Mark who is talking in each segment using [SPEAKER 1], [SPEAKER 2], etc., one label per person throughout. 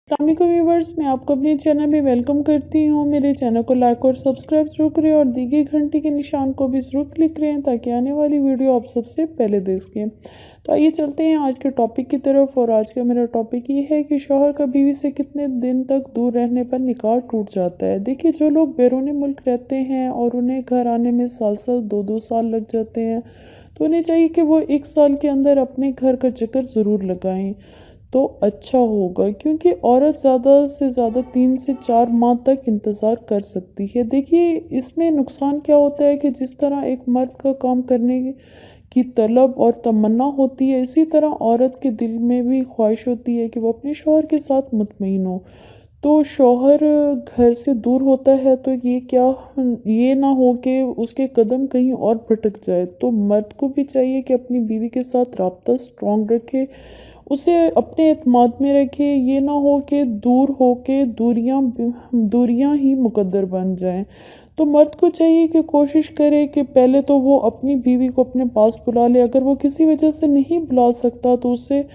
[SPEAKER 1] अस्सलाम वालेकुम व्यूवर्स, मैं आपको अपने चैनल में वेलकम करती हूँ। मेरे चैनल को लाइक और सब्सक्राइब जरूर करें और दी गई घंटी के निशान को भी ज़रूर क्लिक करें ताकि आने वाली वीडियो आप सबसे पहले देख सकें। तो आइए चलते हैं आज के टॉपिक की तरफ। और आज का मेरा टॉपिक ये है कि शौहर का बीवी से कितने दिन तक दूर रहने पर निकाह टूट जाता है। देखिए, जो लोग बैरून मुल्क रहते हैं और उन्हें घर आने में साल साल 2-2 साल लग जाते हैं, तो उन्हें चाहिए कि वो 1 साल के अंदर अपने घर का चक्कर ज़रूर लगाएं तो अच्छा होगा, क्योंकि औरत ज़्यादा से ज़्यादा 3 से 4 माह तक इंतज़ार कर सकती है। देखिए, इसमें नुकसान क्या होता है कि जिस तरह एक मर्द का काम करने की तलब और तमन्ना होती है, इसी तरह औरत के दिल में भी ख्वाहिश होती है कि वो अपने शौहर के साथ मुतमईन हो। तो शौहर घर से दूर होता है तो ये ना हो कि उसके कदम कहीं और भटक जाए। तो मर्द को भी चाहिए कि अपनी बीवी के साथ राब्ता स्ट्रॉन्ग रखे, उसे अपने एतमाद में रखे। ये ना हो कि दूर हो के दूरियां ही मुकद्दर बन जाएं। तो मर्द को चाहिए कि कोशिश करे कि पहले तो वो अपनी बीवी को अपने पास बुला ले। अगर वो किसी वजह से नहीं बुला सकता तो उसे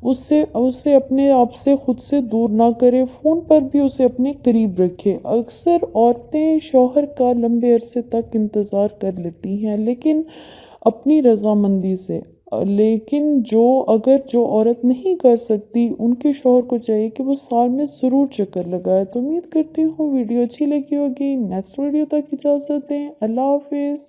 [SPEAKER 1] उससे उसे अपने आप से खुद से दूर ना करे, फ़ोन पर भी उसे अपने करीब रखे। अक्सर औरतें शौहर का लंबे अरसे तक इंतज़ार कर लेती हैं, लेकिन अपनी रजामंदी से। लेकिन जो औरत नहीं कर सकती, उनके शौहर को चाहिए कि वो साल में ज़रूर चक्कर लगाए। तो उम्मीद करती हूँ वीडियो अच्छी लगी होगी। नेक्स्ट वीडियो तक इजाज़त दें। अल्लाह हाफिज़।